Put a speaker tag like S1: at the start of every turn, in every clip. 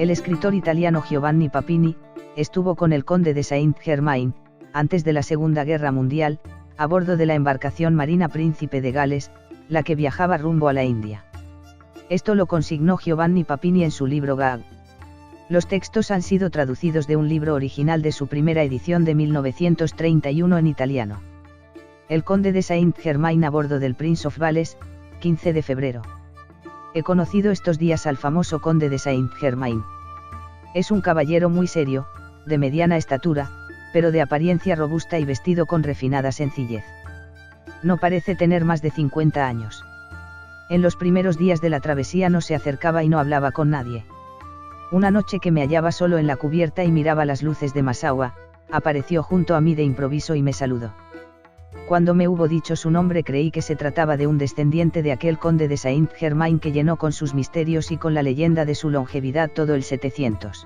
S1: El escritor italiano Giovanni Papini estuvo con el conde de Saint-Germain, antes de la Segunda Guerra Mundial, a bordo de la embarcación marina Príncipe de Gales, la que viajaba rumbo a la India. Esto lo consignó Giovanni Papini en su libro Gag. Los textos han sido traducidos de un libro original de su primera edición de 1931 en italiano. El conde de Saint-Germain a bordo del Prince of Wales, 15 de febrero. He conocido estos días al famoso conde de Saint-Germain. Es un caballero muy serio, de mediana estatura, pero de apariencia robusta y vestido con refinada sencillez. No parece tener más de 50 años. En los primeros días de la travesía no se acercaba y no hablaba con nadie. Una noche que me hallaba solo en la cubierta y miraba las luces de Massaua, apareció junto a mí de improviso y me saludó. Cuando me hubo dicho su nombre creí que se trataba de un descendiente de aquel conde de Saint-Germain que llenó con sus misterios y con la leyenda de su longevidad todo el 700.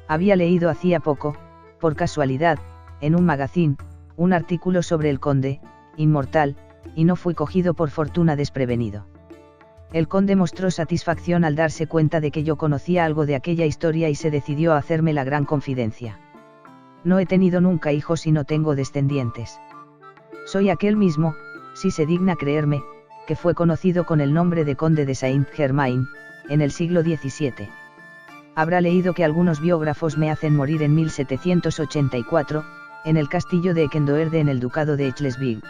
S1: Había leído hacía poco, por casualidad, en un magazine, un artículo sobre el conde, inmortal, y no fui cogido por fortuna desprevenido. El conde mostró satisfacción al darse cuenta de que yo conocía algo de aquella historia y se decidió a hacerme la gran confidencia. No he tenido nunca hijos y no tengo descendientes. Soy aquel mismo, si se digna creerme, que fue conocido con el nombre de conde de Saint-Germain, en el siglo XVII. Habrá leído que algunos biógrafos me hacen morir en 1784, en el castillo de Ekendoerde en el ducado de Schleswig.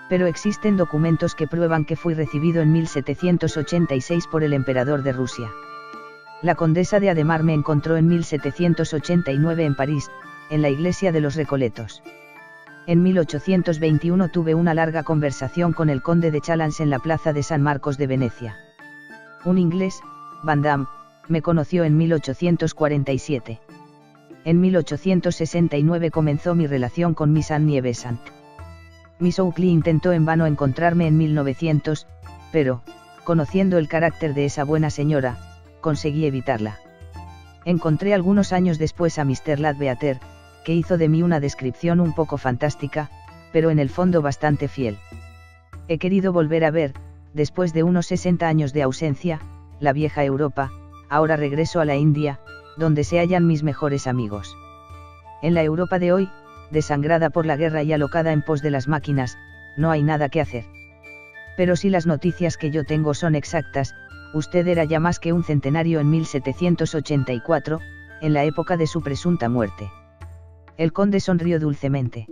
S1: Pero existen documentos que prueban que fui recibido en 1786 por el emperador de Rusia. La condesa de Ademar me encontró en 1789 en París, en la iglesia de los Recoletos. En 1821 tuve una larga conversación con el conde de Chalans en la plaza de San Marcos de Venecia. Un inglés, Van Damme, me conoció en 1847. En 1869 comenzó mi relación con Miss Annie Besant. Miss Oakley intentó en vano encontrarme en 1900, pero, conociendo el carácter de esa buena señora, conseguí evitarla. Encontré algunos años después a Mr. Ladbeater, que hizo de mí una descripción un poco fantástica, pero en el fondo bastante fiel. He querido volver a ver, después de unos 60 años de ausencia, la vieja Europa. Ahora regreso a la India, donde se hallan mis mejores amigos. En la Europa de hoy, desangrada por la guerra y alocada en pos de las máquinas, no hay nada que hacer. Pero si las noticias que yo tengo son exactas, usted era ya más que un centenario en 1784, en la época de su presunta muerte. El conde sonrió dulcemente.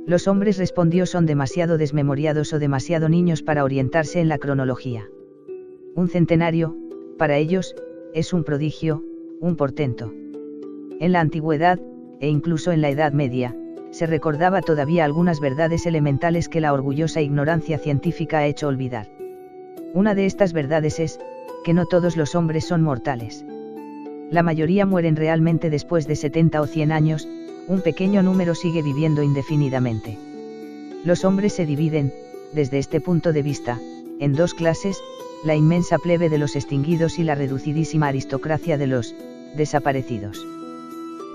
S1: Los hombres, respondió, son demasiado desmemoriados o demasiado niños para orientarse en la cronología. Un centenario, para ellos, es un prodigio, un portento. En la antigüedad, e incluso en la Edad Media, se recordaba todavía algunas verdades elementales que la orgullosa ignorancia científica ha hecho olvidar. Una de estas verdades es, que no todos los hombres son mortales. La mayoría mueren realmente después de 70 o 100 años, un pequeño número sigue viviendo indefinidamente. Los hombres se dividen, desde este punto de vista, en dos clases, la inmensa plebe de los extinguidos y la reducidísima aristocracia de los desaparecidos.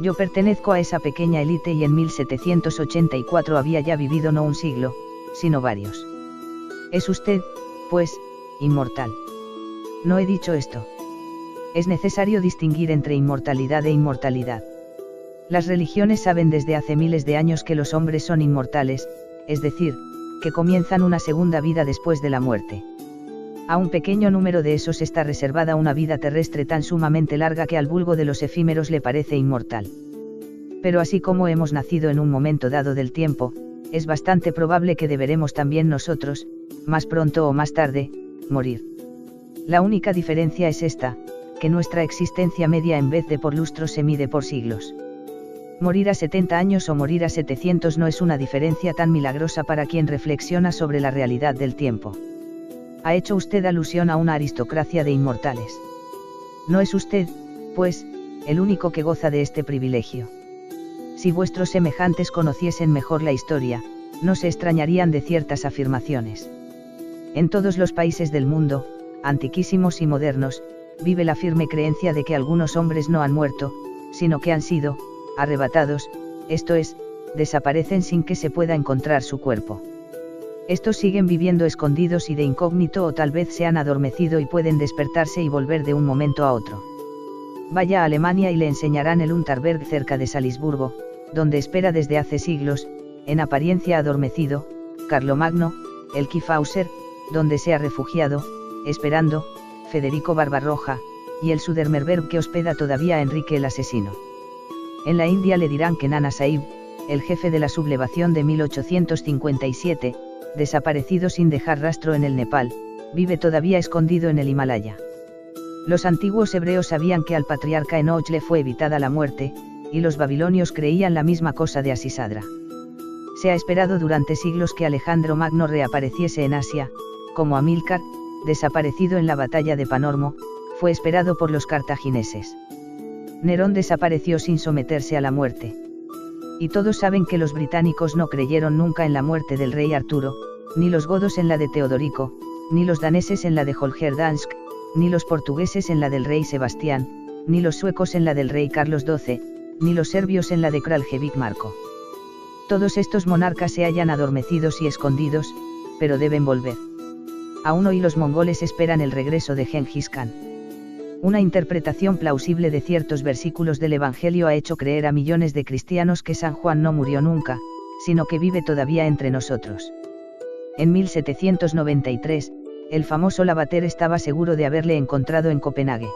S1: Yo pertenezco a esa pequeña élite y en 1784 había ya vivido no un siglo, sino varios. Es usted, pues, inmortal. No he dicho esto. Es necesario distinguir entre inmortalidad e inmortalidad. Las religiones saben desde hace miles de años que los hombres son inmortales, es decir, que comienzan una segunda vida después de la muerte. A un pequeño número de esos está reservada una vida terrestre tan sumamente larga que al vulgo de los efímeros le parece inmortal. Pero así como hemos nacido en un momento dado del tiempo, es bastante probable que deberemos también nosotros, más pronto o más tarde, morir. La única diferencia es esta, que nuestra existencia media en vez de por lustros se mide por siglos. Morir a 70 años o morir a 700 no es una diferencia tan milagrosa para quien reflexiona sobre la realidad del tiempo. Ha hecho usted alusión a una aristocracia de inmortales. No es usted, pues, el único que goza de este privilegio. Si vuestros semejantes conociesen mejor la historia, no se extrañarían de ciertas afirmaciones. En todos los países del mundo, antiquísimos y modernos, vive la firme creencia de que algunos hombres no han muerto, sino que han sido arrebatados, esto es, desaparecen sin que se pueda encontrar su cuerpo. Estos siguen viviendo escondidos y de incógnito o tal vez se han adormecido y pueden despertarse y volver de un momento a otro. Vaya a Alemania y le enseñarán el Unterberg cerca de Salisburgo, donde espera desde hace siglos, en apariencia adormecido, Carlomagno, el Kyffhäuser, donde se ha refugiado, esperando, Federico Barbarroja, y el Södermerberg que hospeda todavía a Enrique el asesino. En la India le dirán que Nana Sahib, el jefe de la sublevación de 1857, desaparecido sin dejar rastro en el Nepal, vive todavía escondido en el Himalaya. Los antiguos hebreos sabían que al patriarca Enoch le fue evitada la muerte, y los babilonios creían la misma cosa de Asisadra. Se ha esperado durante siglos que Alejandro Magno reapareciese en Asia, como Amílcar, desaparecido en la batalla de Panormo, fue esperado por los cartagineses. Nerón desapareció sin someterse a la muerte. Y todos saben que los británicos no creyeron nunca en la muerte del rey Arturo, ni los godos en la de Teodorico, ni los daneses en la de Holger Dansk, ni los portugueses en la del rey Sebastián, ni los suecos en la del rey Carlos XII, ni los serbios en la de Kraljevic Marko. Todos estos monarcas se hallan adormecidos y escondidos, pero deben volver. Aún hoy los mongoles esperan el regreso de Gengis Khan. Una interpretación plausible de ciertos versículos del Evangelio ha hecho creer a millones de cristianos que San Juan no murió nunca, sino que vive todavía entre nosotros. En 1793, el famoso Lavater estaba seguro de haberle encontrado en Copenhague.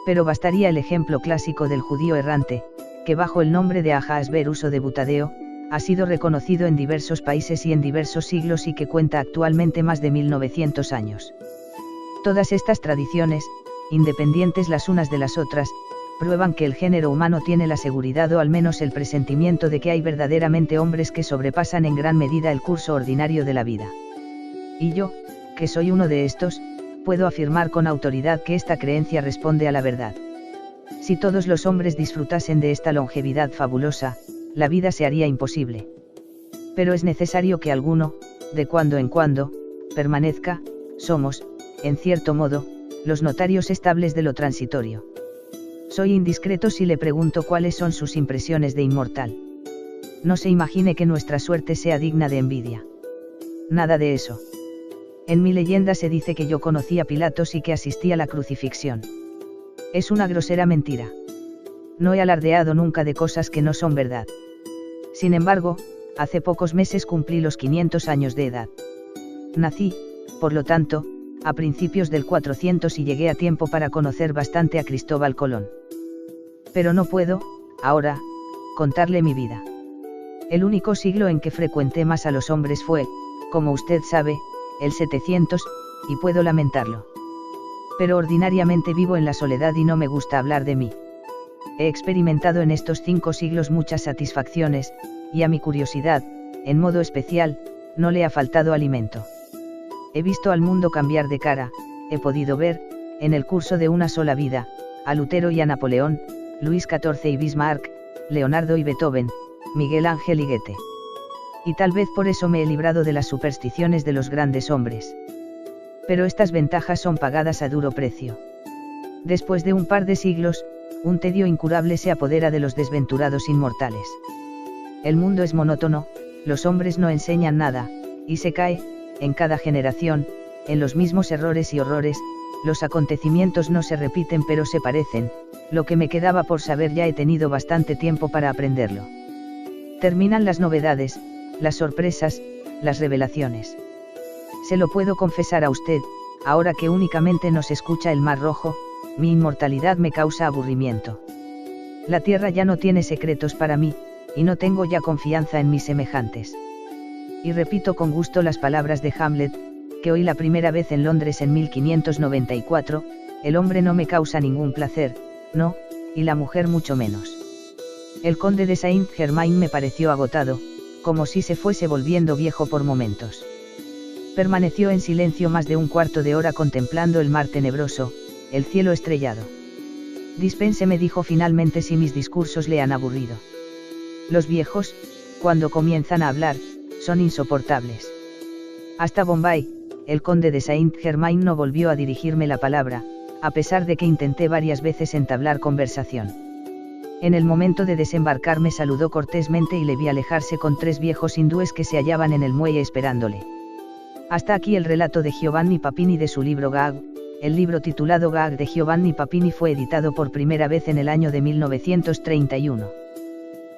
S1: Pero bastaría el ejemplo clásico del judío errante, que bajo el nombre de Ahasverus o de Butadeo, ha sido reconocido en diversos países y en diversos siglos y que cuenta actualmente más de 1900 años. Todas estas tradiciones, independientes las unas de las otras, prueban que el género humano tiene la seguridad o al menos el presentimiento de que hay verdaderamente hombres que sobrepasan en gran medida el curso ordinario de la vida. Y yo, que soy uno de estos, puedo afirmar con autoridad que esta creencia responde a la verdad. Si todos los hombres disfrutasen de esta longevidad fabulosa, la vida se haría imposible. Pero es necesario que alguno, de cuando en cuando, permanezca. Somos, en cierto modo, los notarios estables de lo transitorio. Soy indiscreto si le pregunto cuáles son sus impresiones de inmortal. No se imagine que nuestra suerte sea digna de envidia. Nada de eso. En mi leyenda se dice que yo conocí a Pilatos y que asistí a la crucifixión. Es una grosera mentira. No he alardeado nunca de cosas que no son verdad. Sin embargo, hace pocos meses cumplí los 500 años de edad. Nací, por lo tanto, a principios del 400 y llegué a tiempo para conocer bastante a Cristóbal Colón. Pero no puedo, ahora, contarle mi vida. El único siglo en que frecuenté más a los hombres fue, como usted sabe, el 700, y puedo lamentarlo. Pero ordinariamente vivo en la soledad y no me gusta hablar de mí. He experimentado en estos 5 siglos muchas satisfacciones, y a mi curiosidad, en modo especial, no le ha faltado alimento. He visto al mundo cambiar de cara, he podido ver, en el curso de una sola vida, a Lutero y a Napoleón, Luis XIV y Bismarck, Leonardo y Beethoven, Miguel Ángel y Goethe. Y tal vez por eso me he librado de las supersticiones de los grandes hombres. Pero estas ventajas son pagadas a duro precio. Después de un par de siglos, un tedio incurable se apodera de los desventurados inmortales. El mundo es monótono, los hombres no enseñan nada, y se cae, en cada generación, en los mismos errores y horrores, los acontecimientos no se repiten pero se parecen, lo que me quedaba por saber ya he tenido bastante tiempo para aprenderlo. Terminan las novedades, las sorpresas, las revelaciones. Se lo puedo confesar a usted, ahora que únicamente nos escucha el Mar Rojo, mi inmortalidad me causa aburrimiento. La tierra ya no tiene secretos para mí, y no tengo ya confianza en mis semejantes. Y repito con gusto las palabras de Hamlet, que oí la primera vez en Londres en 1594, el hombre no me causa ningún placer, no, y la mujer mucho menos. El conde de Saint-Germain me pareció agotado, como si se fuese volviendo viejo por momentos. Permaneció en silencio más de un cuarto de hora contemplando el mar tenebroso, el cielo estrellado. Dispense, me dijo finalmente, si mis discursos le han aburrido. Los viejos, cuando comienzan a hablar, son insoportables. Hasta Bombay, el conde de Saint-Germain no volvió a dirigirme la palabra, a pesar de que intenté varias veces entablar conversación. En el momento de desembarcar me saludó cortésmente y le vi alejarse con 3 viejos hindúes que se hallaban en el muelle esperándole. Hasta aquí el relato de Giovanni Papini de su libro Gag, el libro titulado Gag de Giovanni Papini fue editado por primera vez en el año de 1931.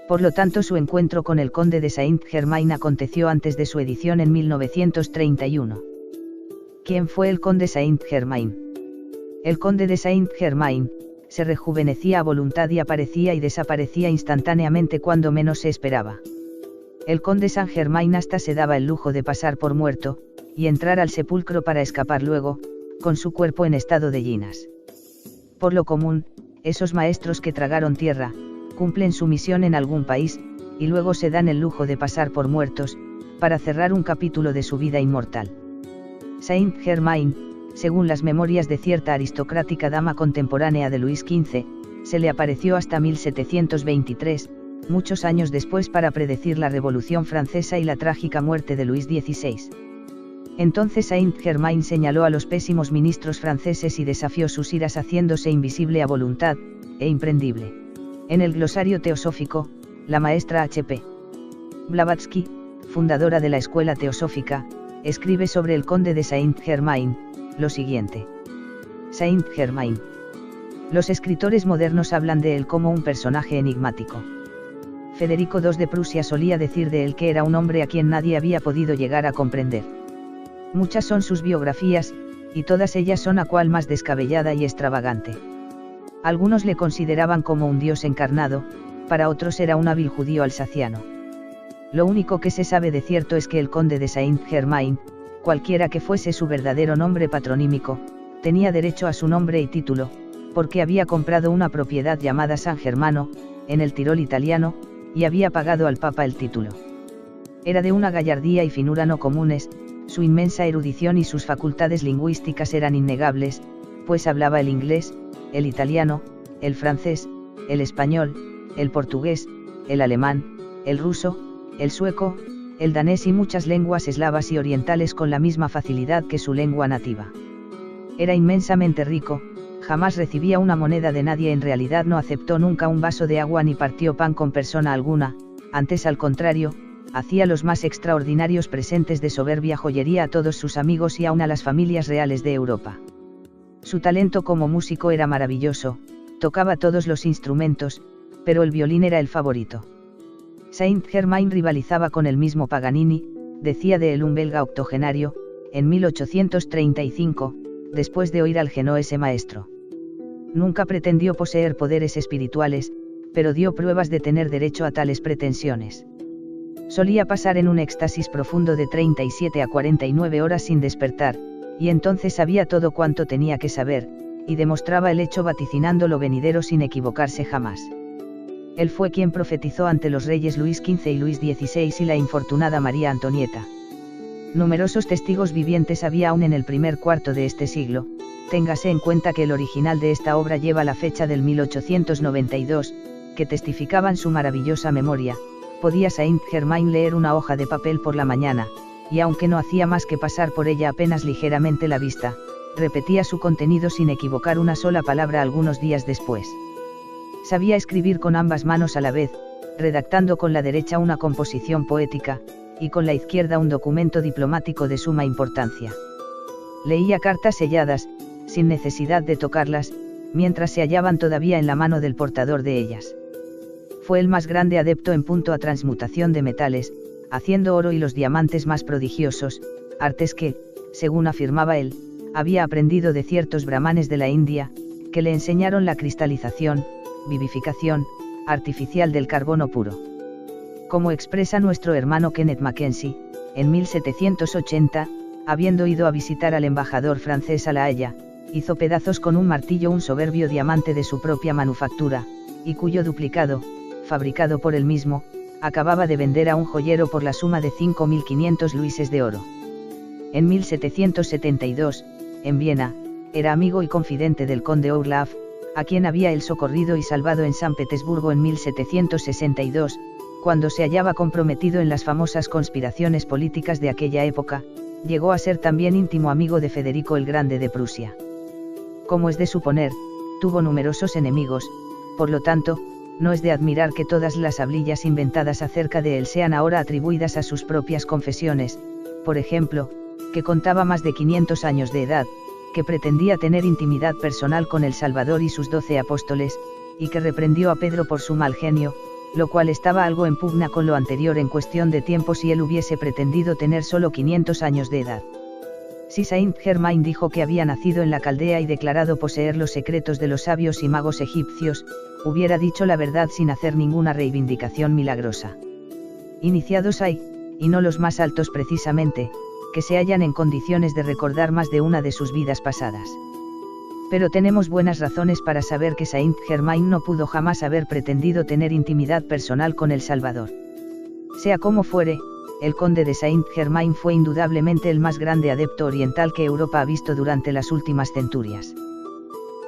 S1: Por lo tanto, su encuentro con el conde de Saint-Germain aconteció antes de su edición en 1931. ¿Quién fue el conde Saint-Germain? El conde de Saint-Germain se rejuvenecía a voluntad y aparecía y desaparecía instantáneamente cuando menos se esperaba. El conde Saint-Germain hasta se daba el lujo de pasar por muerto, y entrar al sepulcro para escapar luego, con su cuerpo en estado de llinas. Por lo común, esos maestros que tragaron tierra, cumplen su misión en algún país, y luego se dan el lujo de pasar por muertos, para cerrar un capítulo de su vida inmortal. Saint-Germain, según las memorias de cierta aristocrática dama contemporánea de Luis XV, se le apareció hasta 1723, muchos años después, para predecir la Revolución Francesa y la trágica muerte de Luis XVI. Entonces Saint-Germain señaló a los pésimos ministros franceses y desafió sus iras haciéndose invisible a voluntad, e imprendible. En el glosario teosófico, la maestra H.P. Blavatsky, fundadora de la Escuela Teosófica, escribe sobre el conde de Saint-Germain, lo siguiente. Saint-Germain. Los escritores modernos hablan de él como un personaje enigmático. Federico II de Prusia solía decir de él que era un hombre a quien nadie había podido llegar a comprender. Muchas son sus biografías, y todas ellas son a cual más descabellada y extravagante. Algunos le consideraban como un dios encarnado, para otros era un hábil judío alsaciano. Lo único que se sabe de cierto es que el conde de Saint-Germain, cualquiera que fuese su verdadero nombre patronímico, tenía derecho a su nombre y título, porque había comprado una propiedad llamada San Germano, en el Tirol italiano, y había pagado al Papa el título. Era de una gallardía y finura no comunes, su inmensa erudición y sus facultades lingüísticas eran innegables, pues hablaba el inglés, el italiano, el francés, el español, el portugués, el alemán, el ruso, el sueco, el danés y muchas lenguas eslavas y orientales con la misma facilidad que su lengua nativa. Era inmensamente rico, jamás recibía una moneda de nadie, en realidad no aceptó nunca un vaso de agua ni partió pan con persona alguna, antes al contrario, hacía los más extraordinarios presentes de soberbia joyería a todos sus amigos y aun a las familias reales de Europa. Su talento como músico era maravilloso, tocaba todos los instrumentos, pero el violín era el favorito. Saint-Germain rivalizaba con el mismo Paganini, decía de él un belga octogenario, en 1835, después de oír al genoese maestro. Nunca pretendió poseer poderes espirituales, pero dio pruebas de tener derecho a tales pretensiones. Solía pasar en un éxtasis profundo de 37 a 49 horas sin despertar, y entonces sabía todo cuanto tenía que saber, y demostraba el hecho vaticinando lo venidero sin equivocarse jamás. Él fue quien profetizó ante los reyes Luis XV y Luis XVI y la infortunada María Antonieta. Numerosos testigos vivientes había aún en el primer cuarto de este siglo, téngase en cuenta que el original de esta obra lleva la fecha del 1892, que testificaban su maravillosa memoria. Podía Saint-Germain leer una hoja de papel por la mañana, y aunque no hacía más que pasar por ella apenas ligeramente la vista, repetía su contenido sin equivocar una sola palabra algunos días después. Sabía escribir con ambas manos a la vez, redactando con la derecha una composición poética, y con la izquierda un documento diplomático de suma importancia. Leía cartas selladas, sin necesidad de tocarlas, mientras se hallaban todavía en la mano del portador de ellas. Fue el más grande adepto en punto a transmutación de metales, haciendo oro y los diamantes más prodigiosos, artes que, según afirmaba él, había aprendido de ciertos brahmanes de la India, que le enseñaron la cristalización, vivificación, artificial del carbono puro. Como expresa nuestro hermano Kenneth Mackenzie, en 1780, habiendo ido a visitar al embajador francés a La Haya, hizo pedazos con un martillo un soberbio diamante de su propia manufactura, y cuyo duplicado, fabricado por él mismo, acababa de vender a un joyero por la suma de 5.500 luises de oro. En 1772, en Viena, era amigo y confidente del conde Orloff, a quien había él socorrido y salvado en San Petersburgo en 1762, cuando se hallaba comprometido en las famosas conspiraciones políticas de aquella época. Llegó a ser también íntimo amigo de Federico el Grande de Prusia. Como es de suponer, tuvo numerosos enemigos, por lo tanto, no es de admirar que todas las hablillas inventadas acerca de él sean ahora atribuidas a sus propias confesiones, por ejemplo, que contaba más de 500 años de edad, que pretendía tener intimidad personal con el Salvador y sus 12 apóstoles, y que reprendió a Pedro por su mal genio, lo cual estaba algo en pugna con lo anterior en cuestión de tiempo si él hubiese pretendido tener solo 500 años de edad. Si Saint-Germain dijo que había nacido en la Caldea y declarado poseer los secretos de los sabios y magos egipcios, hubiera dicho la verdad sin hacer ninguna reivindicación milagrosa. Iniciados hay, y no los más altos precisamente, que se hallan en condiciones de recordar más de una de sus vidas pasadas. Pero tenemos buenas razones para saber que Saint-Germain no pudo jamás haber pretendido tener intimidad personal con el Salvador. Sea como fuere, el conde de Saint-Germain fue indudablemente el más grande adepto oriental que Europa ha visto durante las últimas centurias.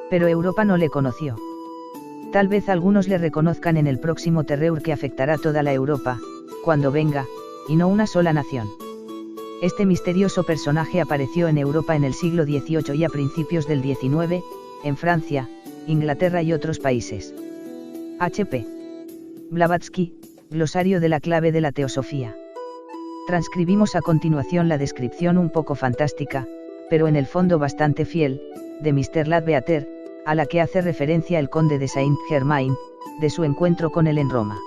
S1: Pero Europa no le conoció. Tal vez algunos le reconozcan en el próximo terreur que afectará toda la Europa, cuando venga, y no una sola nación. Este misterioso personaje apareció en Europa en el siglo XVIII y a principios del XIX, en Francia, Inglaterra y otros países. H.P. Blavatsky, Glosario de la clave de la teosofía. Transcribimos a continuación la descripción un poco fantástica, pero en el fondo bastante fiel, de Mr. Ladbeater, a la que hace referencia el conde de Saint-Germain, de su encuentro con él en Roma.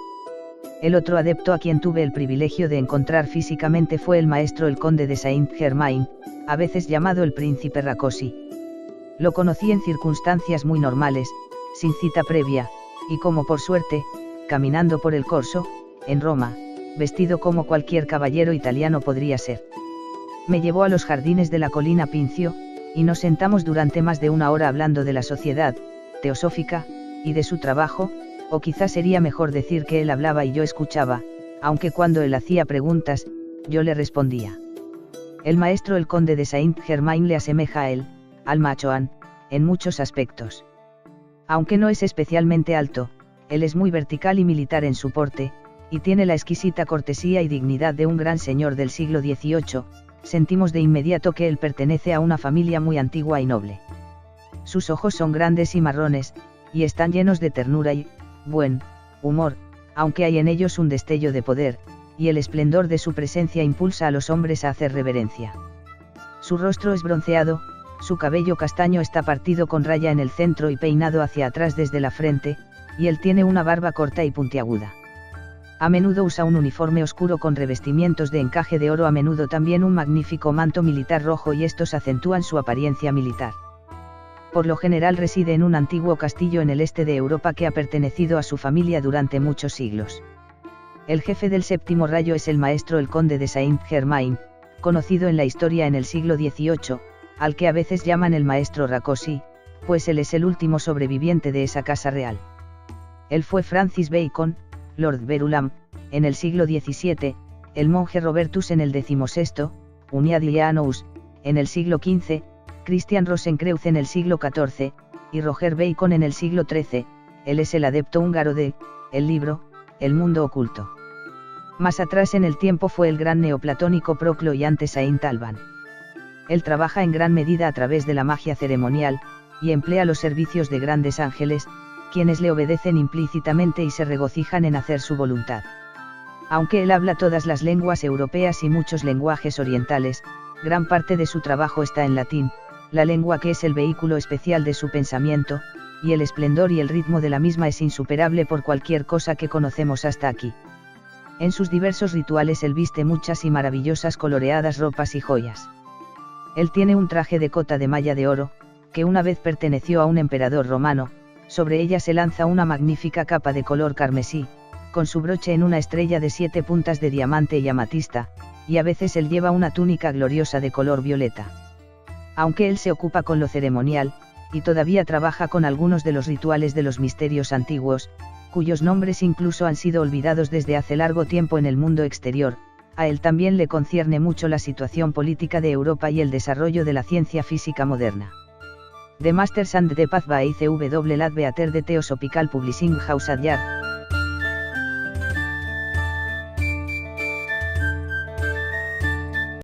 S1: El otro adepto a quien tuve el privilegio de encontrar físicamente fue el maestro el conde de Saint-Germain, a veces llamado el príncipe Rákosi. Lo conocí en circunstancias muy normales, sin cita previa, y como por suerte, caminando por el Corso, en Roma, vestido como cualquier caballero italiano podría ser. Me llevó a los jardines de la colina Pincio, y nos sentamos durante más de una hora hablando de la sociedad teosófica, y de su trabajo, o quizás sería mejor decir que él hablaba y yo escuchaba, aunque cuando él hacía preguntas, yo le respondía. El maestro el conde de Saint-Germain le asemeja a él, al Machoan, en muchos aspectos. Aunque no es especialmente alto, él es muy vertical y militar en su porte, y tiene la exquisita cortesía y dignidad de un gran señor del siglo XVIII, sentimos de inmediato que él pertenece a una familia muy antigua y noble. Sus ojos son grandes y marrones, y están llenos de ternura y buen humor, aunque hay en ellos un destello de poder, y el esplendor de su presencia impulsa a los hombres a hacer reverencia. Su rostro es bronceado, su cabello castaño está partido con raya en el centro y peinado hacia atrás desde la frente, y él tiene una barba corta y puntiaguda. A menudo usa un uniforme oscuro con revestimientos de encaje de oro, a menudo también un magnífico manto militar rojo, y estos acentúan su apariencia militar. Por lo general reside en un antiguo castillo en el este de Europa que ha pertenecido a su familia durante muchos siglos. El jefe del séptimo rayo es el maestro el conde de Saint-Germain, conocido en la historia en el siglo XVIII, al que a veces llaman el maestro Rákosi, pues él es el último sobreviviente de esa casa real. Él fue Francis Bacon, Lord Verulam, en el siglo XVII, el monje Robertus en el XVI, Uniadianous, en el siglo XV, Christian Rosenkreuz en el siglo XIV, y Roger Bacon en el siglo XIII. Él es el adepto húngaro de el libro, El mundo oculto. Más atrás en el tiempo fue el gran neoplatónico Proclo y antes Saint Alban. Él trabaja en gran medida a través de la magia ceremonial, y emplea los servicios de grandes ángeles, quienes le obedecen implícitamente y se regocijan en hacer su voluntad. Aunque él habla todas las lenguas europeas y muchos lenguajes orientales, gran parte de su trabajo está en latín, la lengua que es el vehículo especial de su pensamiento, y el esplendor y el ritmo de la misma es insuperable por cualquier cosa que conocemos hasta aquí. En sus diversos rituales él viste muchas y maravillosas coloreadas ropas y joyas. Él tiene un traje de cota de malla de oro, que una vez perteneció a un emperador romano. Sobre ella se lanza una magnífica capa de color carmesí, con su broche en una estrella de 7 puntas de diamante y amatista, y a veces él lleva una túnica gloriosa de color violeta. Aunque él se ocupa con lo ceremonial, y todavía trabaja con algunos de los rituales de los misterios antiguos, cuyos nombres incluso han sido olvidados desde hace largo tiempo en el mundo exterior, a él también le concierne mucho la situación política de Europa y el desarrollo de la ciencia física moderna. The Masters and the Path by C.W. Ladbeater de Theosophical Publishing House Adyar.